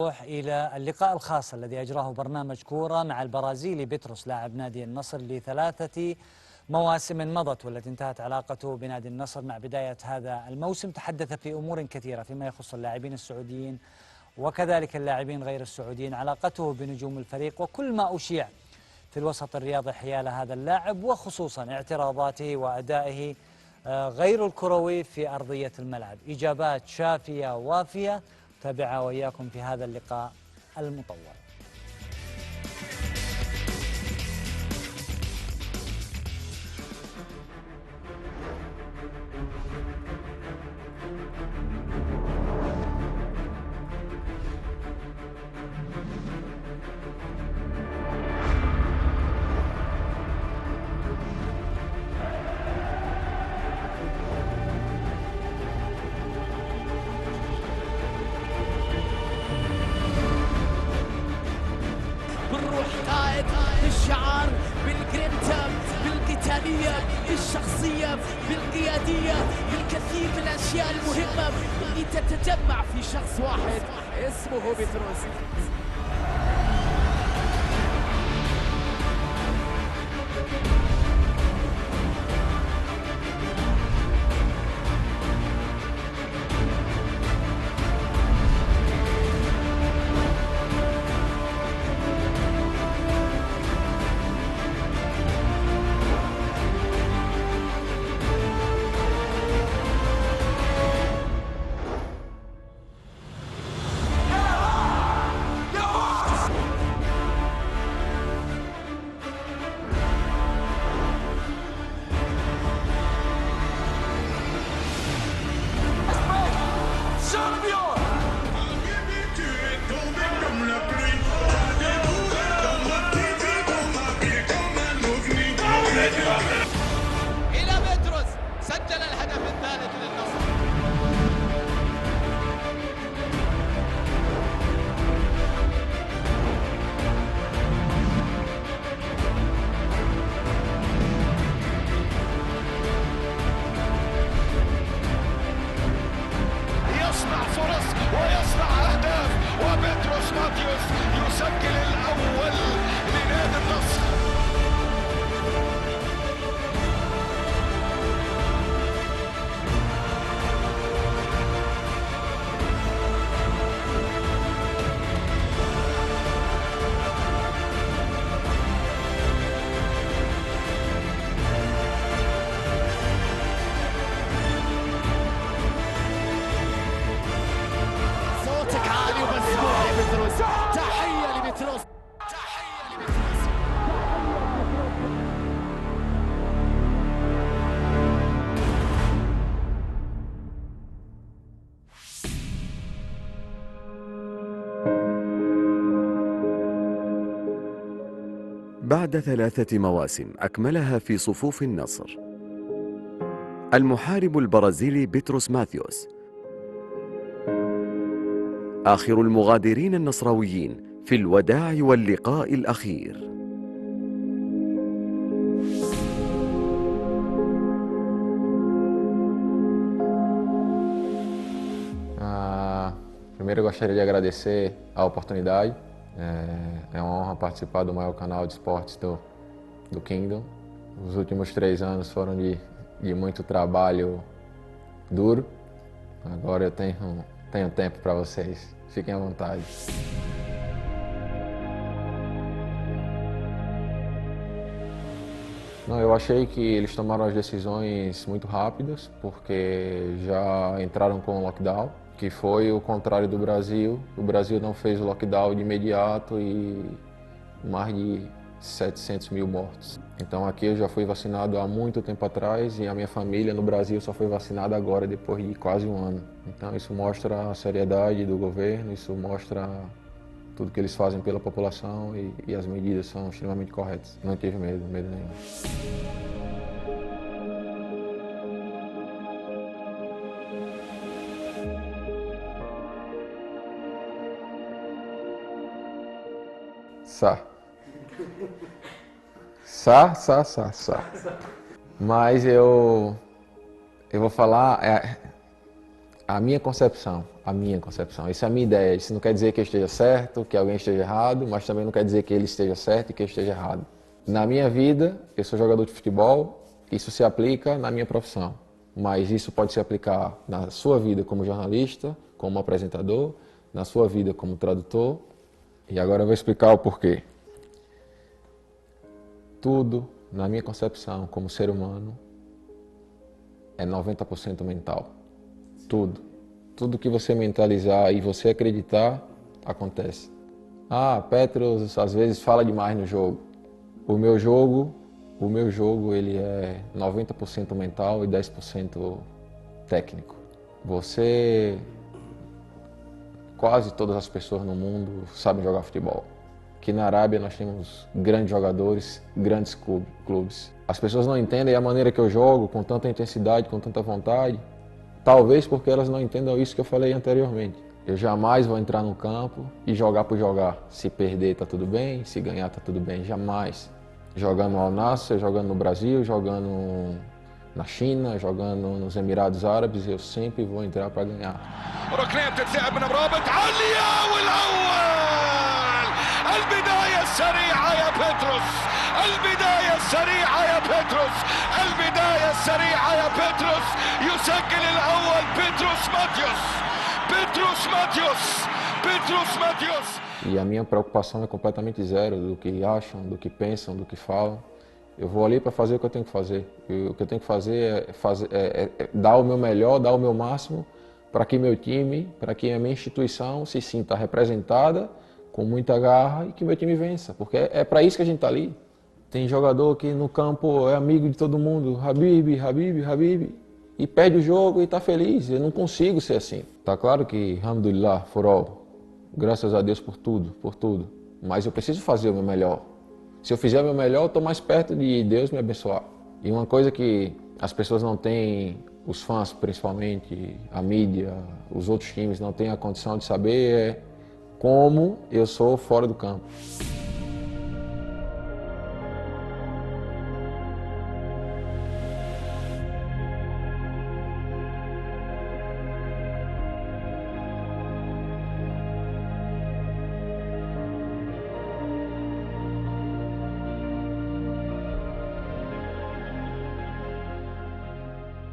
نروح إلى اللقاء الخاص الذي أجراه برنامج كورة مع البرازيلي بيتروس لاعب نادي النصر ل3 مواسم مضت، والتي انتهت علاقته بنادي النصر مع بداية هذا الموسم. تحدث في أمور كثيرة فيما يخص اللاعبين السعوديين وكذلك اللاعبين غير السعوديين، علاقته بنجوم الفريق وكل ما أشيع في الوسط الرياضي حيال هذا اللاعب، وخصوصا اعتراضاته وأدائه غير الكروي في أرضية الملعب. إجابات شافية وافية تابعها وإياكم في هذا اللقاء المطول. بالروح قائد، بالشعار، بالجرينتا، بالقتالية، بالشخصية، بالقيادية، بالكثير من الأشياء المهمة اللي تتجمع في شخص واحد اسمه بيتروس. إلى بيتروس سجل الهدف الثالث للنصر. يصنع فرص ويصنع أهداف، وبيتروس ماتيوس يسجل الأول لنادي النصر. صوتك عالي ومسموع يا بيتروس. تحية لبيتروس، تحية لبيتروس. بعد 3 مواسم أكملها في صفوف النصر، المحارب البرازيلي بيتروس ماثيوس آخر المغادرين النصراويين في الوداع واللقاء الأخير. Primeiro eu gostaria de agradecer a oportunidade. É uma honra participar do maior canal de esportes do Kingdom. Os últimos 3 anos foram de muito trabalho duro. Agora eu tenho tempo para vocês. Fiquem à vontade. Não, eu achei que eles tomaram as decisões muito rápidas, porque já entraram com o lockdown, que foi o contrário do Brasil. O Brasil não fez o lockdown de imediato e mais de 700 mil mortos. Então aqui eu já fui vacinado há muito tempo atrás e a minha família no Brasil só foi vacinada agora, depois de quase 1 ano. Então isso mostra a seriedade do governo, isso mostra tudo que eles fazem pela população e as medidas são extremamente corretas. Não tive medo nenhum. Mas eu vou falar, a minha concepção, essa é a minha ideia. Isso não quer dizer que eu esteja certo, que alguém esteja errado, mas também não quer dizer que ele esteja certo e que eu esteja errado. Na minha vida, eu sou jogador de futebol, isso se aplica na minha profissão, mas isso pode se aplicar na sua vida como jornalista, como apresentador, na sua vida como tradutor, e agora eu vou explicar o porquê. Tudo, na minha concepção, como ser humano, é 90% mental. Tudo. Tudo que você mentalizar e você acreditar, acontece. Ah, Petros às vezes fala demais no jogo. O meu jogo, ele é 90% mental e 10% técnico. Quase todas as pessoas no mundo sabem jogar futebol. Aqui na Arábia nós temos grandes jogadores, grandes clubes. As pessoas não entendem a maneira que eu jogo, com tanta intensidade, com tanta vontade. Talvez porque elas não entendam isso que eu falei anteriormente. Eu jamais vou entrar no campo e jogar por jogar. Se perder tá tudo bem, se ganhar tá tudo bem, jamais. Jogando no Al Nassr, jogando no Brasil, jogando na China, jogando nos Emirados Árabes, eu sempre vou entrar para ganhar. ركنية بتتلعب من برابط عالية والأول البداية السريعة يا بيتروس البداية السريعة يا بيتروس البداية السريعة يا بيتروس يسجل الأول بيتروس ماتيوس بيتروس ماتيوس بيتروس ماتيوس. E a minha preocupação é completamente zero do que acham, do que pensam, do que falam. Eu vou ali para fazer o que eu tenho que fazer. E o que eu tenho que fazer é dar o meu melhor, dar o meu máximo para que meu time, para que a minha instituição se sinta representada com muita garra e que meu time vença. Porque é para isso que a gente está ali. Tem jogador que no campo é amigo de todo mundo, Habib, Habib, Habib, e perde o jogo e está feliz. Eu não consigo ser assim. Tá claro que, alhamdulillah, for all, graças a Deus por tudo. Mas eu preciso fazer o meu melhor. Se eu fizer o meu melhor, eu estou mais perto de Deus me abençoar. E uma coisa que as pessoas não têm, os fãs principalmente, a mídia, os outros times não têm a condição de saber é como eu sou fora do campo.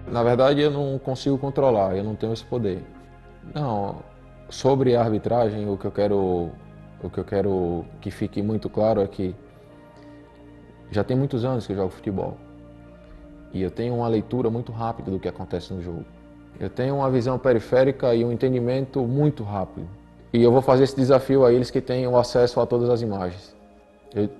Na verdade, eu não consigo controlar, eu não tenho esse poder. Não, sobre a arbitragem, o que eu quero que fique muito claro é que já tem muitos anos que eu jogo futebol. E eu tenho uma leitura muito rápida do que acontece no jogo. Eu tenho uma visão periférica e um entendimento muito rápido. E eu vou fazer esse desafio a eles que têm o acesso a todas as imagens.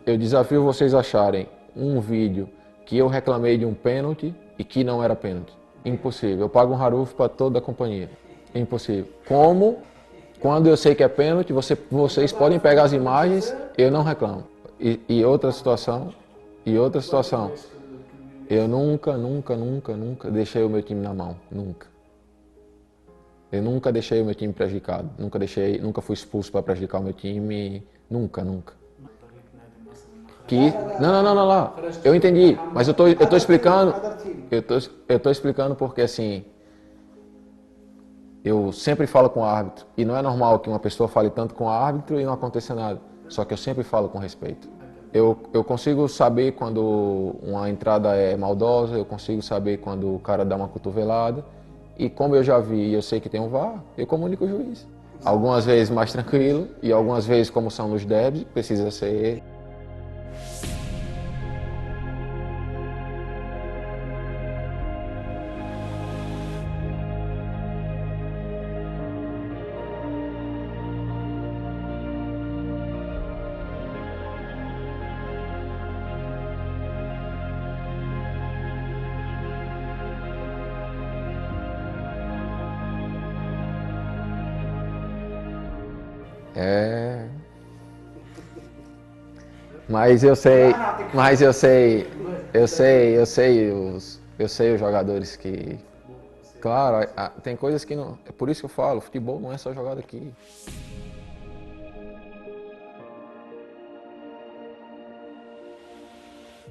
Eu desafio vocês a acharem um vídeo que eu reclamei de um pênalti e que não era pênalti. Impossível. Eu pago um haruf para toda a companhia. Impossível. Como? Quando eu sei que é pênalti, vocês podem pegar as imagens, eu não reclamo. E outra situação, eu nunca deixei o meu time na mão. Nunca. Eu nunca deixei o meu time prejudicado. Nunca fui expulso para prejudicar o meu time. Nunca. Não, lá. Eu entendi, mas eu tô explicando. Eu tô explicando porque assim, eu sempre falo com o árbitro e não é normal que uma pessoa fale tanto com o árbitro e não aconteça nada. Só que eu sempre falo com respeito. Eu consigo saber quando uma entrada é maldosa, eu consigo saber quando o cara dá uma cotovelada e como eu já vi e eu sei que tem um VAR, eu comunico o juiz. Algumas vezes mais tranquilo e algumas vezes, como são nos derbys, precisa ser. Mas eu sei os jogadores que, claro, tem coisas que não, é por isso que eu falo, futebol não é só jogado aqui.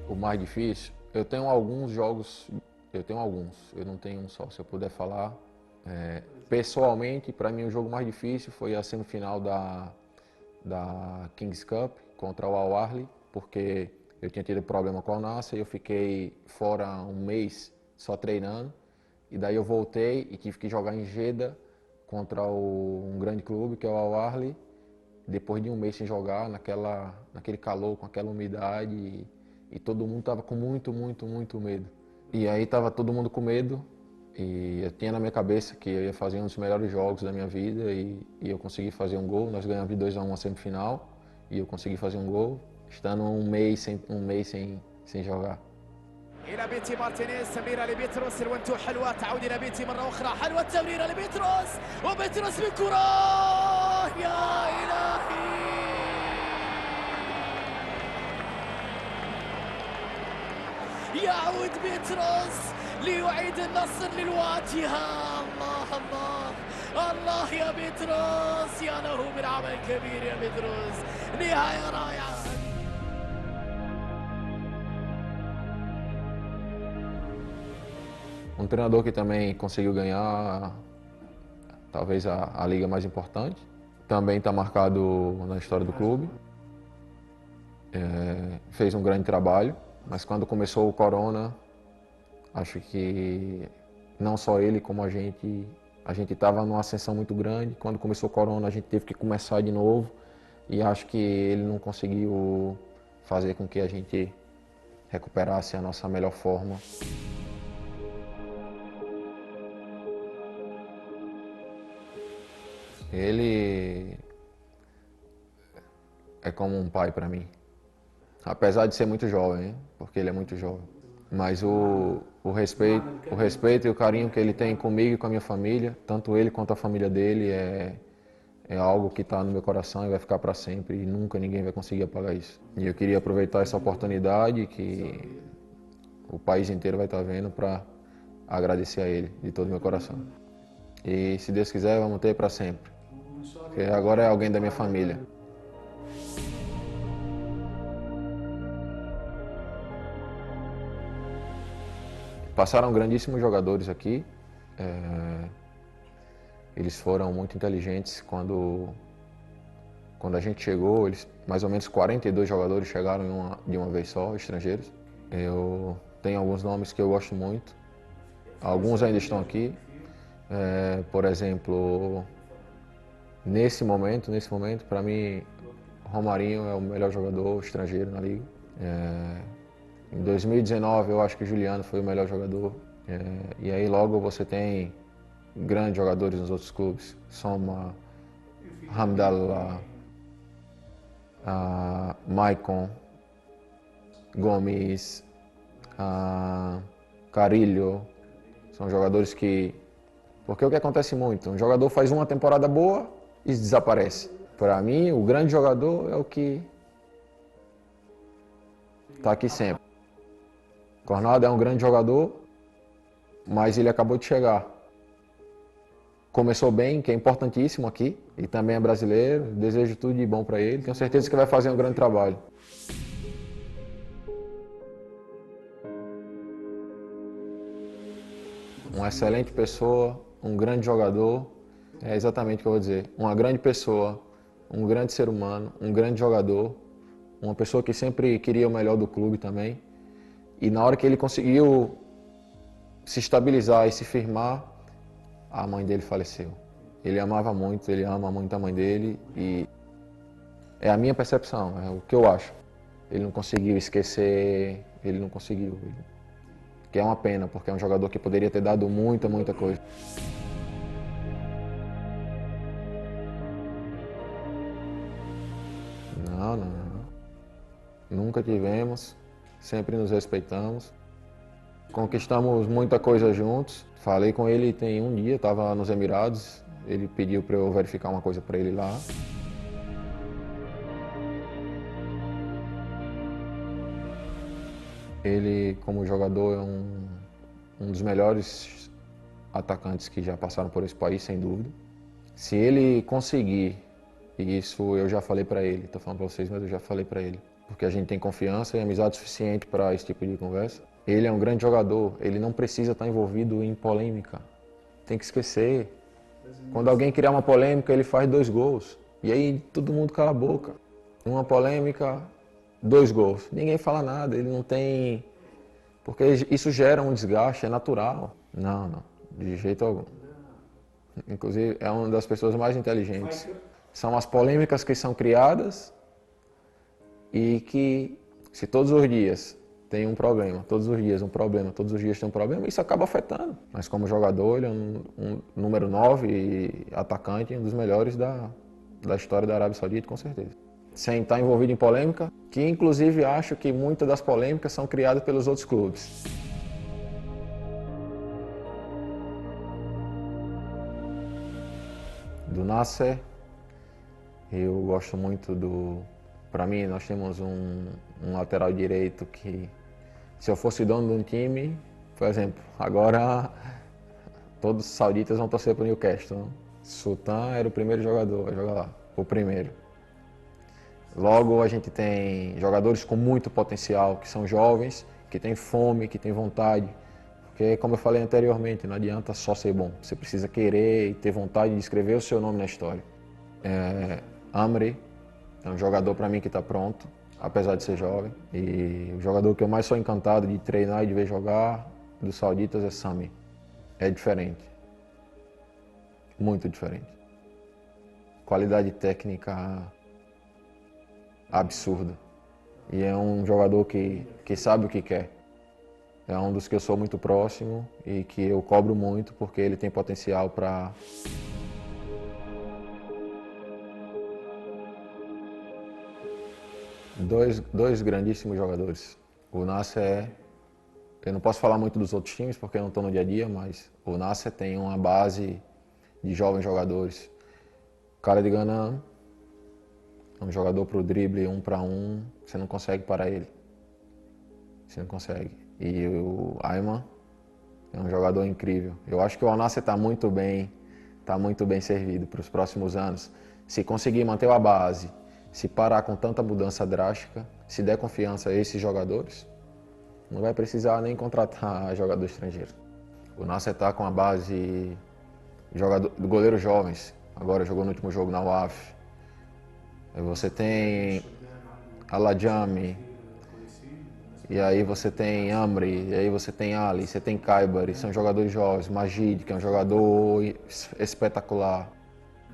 O mais difícil, eu tenho alguns, eu não tenho um só, se eu puder falar, Pessoalmente, para mim o jogo mais difícil foi a semifinal da Kings Cup contra o Al Ahly, porque eu tinha tido problema com o Al Nassr e eu fiquei fora um mês só treinando. E daí eu voltei e tive que jogar em Jeddah contra um grande clube, que é o Al Ahly, depois de um mês sem jogar, naquele calor, com aquela umidade, e todo mundo estava com muito medo. E aí estava todo mundo com medo, e eu tinha na minha cabeça que eu ia fazer um dos melhores jogos da minha vida, e eu consegui fazer um gol. Nós ganhamos de 2-1 a semifinal, e eu consegui fazer um gol, estando um mês sem jogar. إلى بيتي مارتينيز، سميرة لبيتروس، الونتو حلوة، تعود إلى بيتي مرة أخرى، حلوة التمريرة لبيتروس، وبيتروس بالكرة، يا إلهي. يعود بيتروس ليعيد النصر للواجهة. الله الله الله يا بيتروس، يا له من عمل كبير يا بيتروس، نهاية رائعة. Um treinador que também conseguiu ganhar talvez a liga mais importante. Também está marcado na história do clube. Fez um grande trabalho, mas quando começou o Corona, acho que não só ele como a gente estava numa ascensão muito grande. Quando começou o Corona, a gente teve que começar de novo e acho que ele não conseguiu fazer com que a gente recuperasse a nossa melhor forma. Ele é como um pai para mim, apesar de ser muito jovem, hein? Porque ele é muito jovem. Mas o respeito e o carinho que ele tem comigo e com a minha família, tanto ele quanto a família dele, é algo que está no meu coração e vai ficar para sempre, e nunca ninguém vai conseguir apagar isso. E eu queria aproveitar essa oportunidade que o país inteiro vai estar vendo para agradecer a ele de todo o meu coração. E se Deus quiser, vamos ter para sempre. Porque agora é alguém da minha família. Passaram grandíssimos jogadores aqui. Eles foram muito inteligentes quando a gente chegou. Mais ou menos 42 jogadores chegaram de uma vez só, estrangeiros. Eu tenho alguns nomes que eu gosto muito. Alguns ainda estão aqui. Por exemplo, nesse momento, para mim, Romarinho é o melhor jogador estrangeiro na liga. Em 2019, eu acho que o Juliano foi o melhor jogador. E aí logo você tem grandes jogadores nos outros clubes. Soma, Hamdallah, Maicon, Gomes, Carilho. São jogadores que... Porque o que acontece muito, um jogador faz uma temporada boa e desaparece. Para mim, o grande jogador é o que está aqui sempre. Cornado é um grande jogador, mas ele acabou de chegar. Começou bem, que é importantíssimo aqui, e também é brasileiro. Desejo tudo de bom para ele. Tenho certeza que vai fazer um grande trabalho. Uma excelente pessoa, um grande jogador, é exatamente o que eu vou dizer. Uma grande pessoa, um grande ser humano, um grande jogador, uma pessoa que sempre queria o melhor do clube também. E na hora que ele conseguiu se estabilizar e se firmar, a mãe dele faleceu. Ele amava muito, ele ama muito a mãe dele e é a minha percepção, é o que eu acho. Ele não conseguiu esquecer, ele não conseguiu. Que é uma pena, porque é um jogador que poderia ter dado muita coisa. Não. Nunca tivemos, sempre nos respeitamos. Conquistamos muita coisa juntos. Falei com ele tem um dia, estava nos Emirados. Ele pediu para eu verificar uma coisa para ele lá. Ele, como jogador, é um dos melhores atacantes que já passaram por esse país, sem dúvida. Se ele conseguir, e isso eu já falei para ele, estou falando para vocês, mas eu já falei para ele, porque a gente tem confiança e amizade suficiente para esse tipo de conversa. Ele é um grande jogador, ele não precisa estar envolvido em polêmica. Tem que esquecer. Quando alguém criar uma polêmica, ele faz 2 gols. E aí todo mundo cala a boca. Uma polêmica, 2 gols. Ninguém fala nada, ele não tem... Porque isso gera um desgaste, é natural. Não, não, de jeito algum. Inclusive, é uma das pessoas mais inteligentes. São as polêmicas que são criadas e que, se todos os dias tem um problema, todos os dias um problema, todos os dias tem um problema, isso acaba afetando. Mas como jogador, ele é um número 9 e atacante, um dos melhores da história da Arábia Saudita, com certeza. Sem estar envolvido em polêmica, que inclusive acho que muitas das polêmicas são criadas pelos outros clubes. Do Nasser, eu gosto muito do... Para mim, nós temos um lateral direito que, se eu fosse dono de um time, por exemplo, agora todos os sauditas vão torcer para o Newcastle. Não? Sultan era o primeiro jogador a jogar lá, o primeiro. Logo, a gente tem jogadores com muito potencial, que são jovens, que têm fome, que têm vontade. Porque, como eu falei anteriormente, não adianta só ser bom. Você precisa querer e ter vontade de escrever o seu nome na história. Amri é um jogador para mim que está pronto, apesar de ser jovem. E o jogador que eu mais sou encantado de treinar e de ver jogar dos sauditas é Sami. É diferente. Muito diferente. Qualidade técnica absurda. E é um jogador que sabe o que quer. É um dos que eu sou muito próximo e que eu cobro muito porque ele tem potencial para... Dois grandíssimos jogadores. O Nasser eu não posso falar muito dos outros times porque eu não estou no dia a dia, mas o Nasser tem uma base de jovens jogadores. O cara de Gana é um jogador para o drible 1 para 1, você não consegue parar ele. Você não consegue. E o Ayman é um jogador incrível. Eu acho que o Al Nassr está muito bem servido para os próximos anos. Se conseguir manter a base, se parar com tanta mudança drástica, se der confiança a esses jogadores, não vai precisar nem contratar jogador estrangeiro. O Nassr está com a base de goleiros jovens. Agora jogou no último jogo na UAF. Você tem Alajami, e aí você tem Amri, e aí você tem Ali, você tem Kaibar, são jogadores jovens. Majid, que é um jogador espetacular.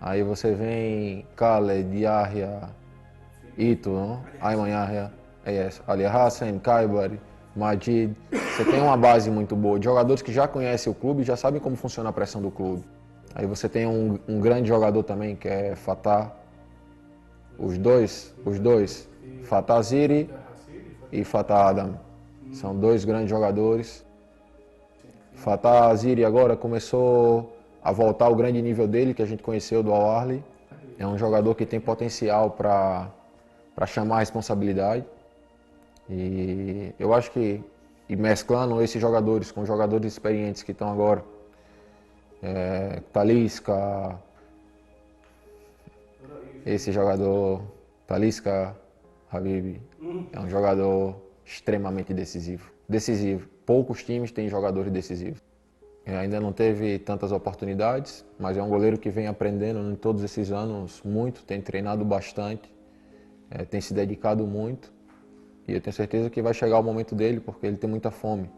Aí você vem Khaled, Yahya, Ito, não? Ayman Yahya, Ali Hassan, Kaibar, Majid. Você tem uma base muito boa de jogadores que já conhecem o clube e já sabem como funciona a pressão do clube. Aí você tem um grande jogador também, que é Fatah. Os dois, Fatah Ziri e Fatah Adam. São dois grandes jogadores. Fatah Ziri agora começou a voltar ao grande nível dele, que a gente conheceu do Al Ahly. É um jogador que tem potencial para chamar a responsabilidade. E eu acho que, mesclando esses jogadores com jogadores experientes que estão agora, Talisca, esse jogador, Talisca Habib, é um jogador extremamente decisivo. Poucos times têm jogadores decisivos. Ainda não teve tantas oportunidades, mas é um goleiro que vem aprendendo em todos esses anos muito, tem treinado bastante, tem se dedicado muito. E eu tenho certeza que vai chegar o momento dele, porque ele tem muita fome.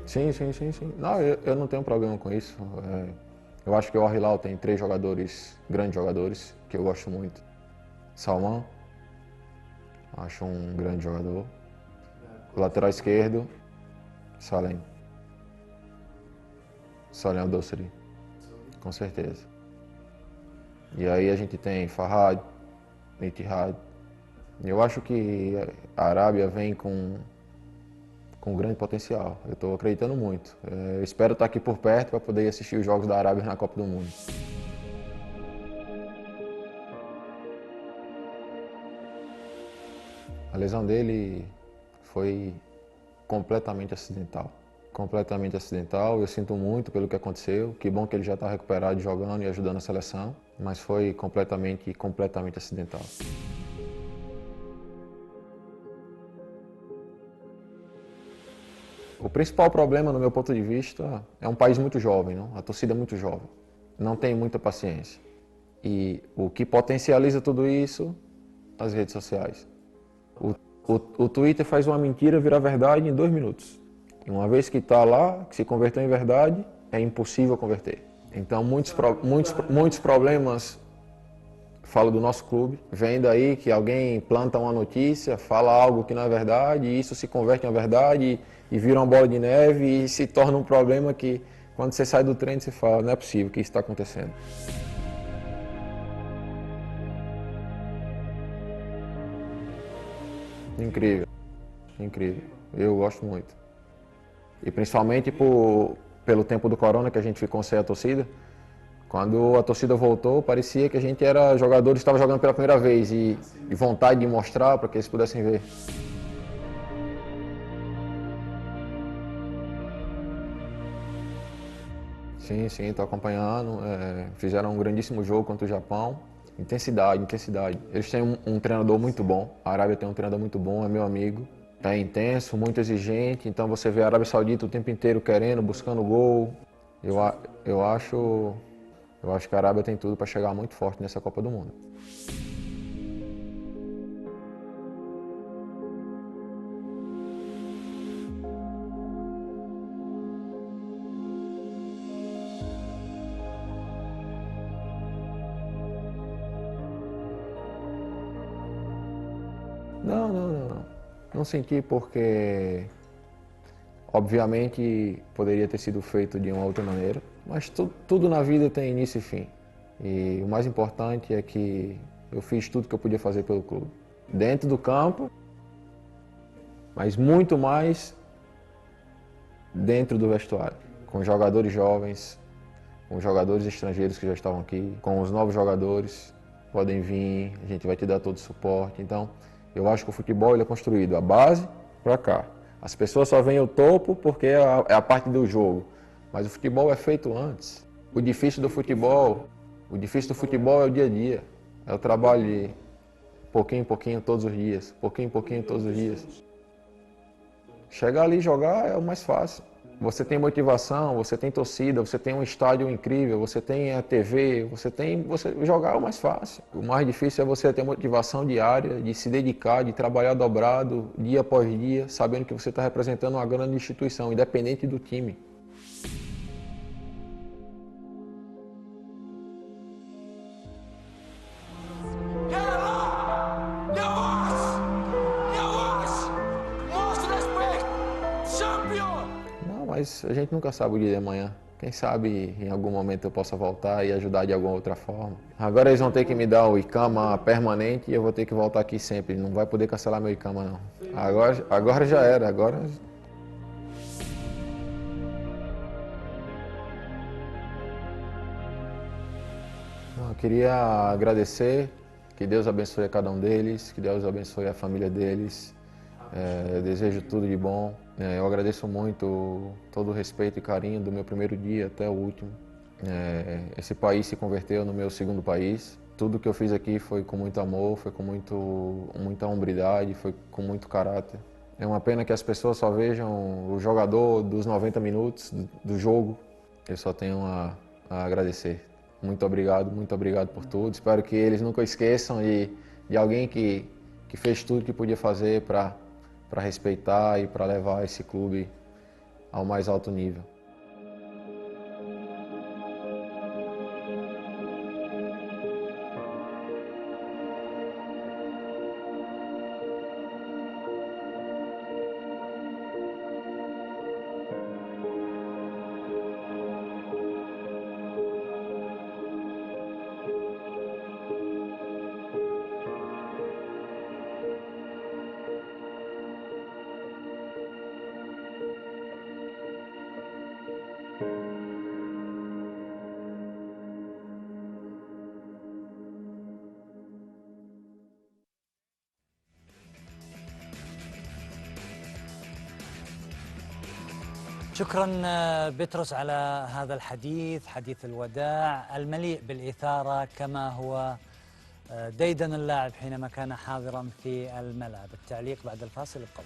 Sim. Não, eu não tenho problema com isso. Eu acho que o Al Hilal tem 3 grandes jogadores, que eu gosto muito. Salman, acho um grande jogador. O lateral esquerdo, Salem Al-Dosri, com certeza. E aí a gente tem Farhad, Ittihad. Eu acho que a Arábia vem com grande potencial. Eu estou acreditando muito. Eu espero estar aqui por perto para poder assistir os jogos da Arábia na Copa do Mundo. A lesão dele foi completamente acidental. Completamente acidental, eu sinto muito pelo que aconteceu. Que bom que ele já está recuperado, jogando e ajudando a seleção, mas foi completamente acidental. O principal problema, no meu ponto de vista, é um país muito jovem, não? A torcida é muito jovem, não tem muita paciência. E o que potencializa tudo isso, as redes sociais. O Twitter faz uma mentira virar verdade em 2 minutos. E uma vez que está lá, que se converteu em verdade, é impossível converter. Então muitos problemas, falo do nosso clube, vem daí que alguém planta uma notícia, fala algo que não é verdade, e isso se converte em verdade e vira uma bola de neve e se torna um problema que quando você sai do treino você fala, não é possível que isso está acontecendo. Incrível, incrível. Eu gosto muito. E principalmente pelo tempo do corona que a gente ficou sem a torcida. Quando a torcida voltou, parecia que a gente era jogadores que estavam jogando pela primeira vez e vontade de mostrar para que eles pudessem ver. Sim, estou acompanhando. Fizeram um grandíssimo jogo contra o Japão. Intensidade. Eles têm um treinador muito bom. A Arábia tem um treinador muito bom, é meu amigo. É intenso, muito exigente. Então você vê a Arábia Saudita o tempo inteiro querendo, buscando gol. Eu acho que a Arábia tem tudo para chegar muito forte nessa Copa do Mundo. Não senti porque, obviamente, poderia ter sido feito de uma outra maneira, mas tudo na vida tem início e fim. E o mais importante é que eu fiz tudo que eu podia fazer pelo clube. Dentro do campo, mas muito mais dentro do vestuário. Com jogadores jovens, com jogadores estrangeiros que já estavam aqui, com os novos jogadores, podem vir, a gente vai te dar todo o suporte. Então, eu acho que o futebol ele é construído a base para cá. As pessoas só veem o topo porque é a parte do jogo, mas o futebol é feito antes. O difícil do futebol é o dia a dia, é o trabalho de pouquinho em pouquinho todos os dias, pouquinho em pouquinho todos os dias. Chegar ali e jogar é o mais fácil. Você tem motivação, você tem torcida, você tem um estádio incrível, você tem a TV, você jogar é o mais fácil. O mais difícil é você ter motivação diária, de se dedicar, de trabalhar dobrado, dia após dia, sabendo que você está representando uma grande instituição, independente do time. Mas a gente nunca sabe o dia de amanhã. Quem sabe em algum momento eu possa voltar e ajudar de alguma outra forma. Agora eles vão ter que me dar o ICAMA permanente e eu vou ter que voltar aqui sempre. Não vai poder cancelar meu ICAMA não. Agora já era, agora... Eu queria agradecer, que Deus abençoe a cada um deles, que Deus abençoe a família deles. Eu desejo tudo de bom. Eu agradeço muito todo o respeito e carinho do meu primeiro dia até o último. Esse país se converteu no meu segundo país. Tudo que eu fiz aqui foi com muito amor, foi com muita hombridade, foi com muito caráter. É uma pena que as pessoas só vejam o jogador dos 90 minutos do jogo. Eu só tenho a agradecer. Muito obrigado por tudo. Espero que eles nunca esqueçam de alguém que fez tudo que podia fazer para respeitar e para levar esse clube ao mais alto nível. شكرا بطرس على هذا الحديث، حديث الوداع المليء بالإثارة كما هو ديدن اللاعب حينما كان حاضرا في الملعب. التعليق بعد الفاصل، ابقوا.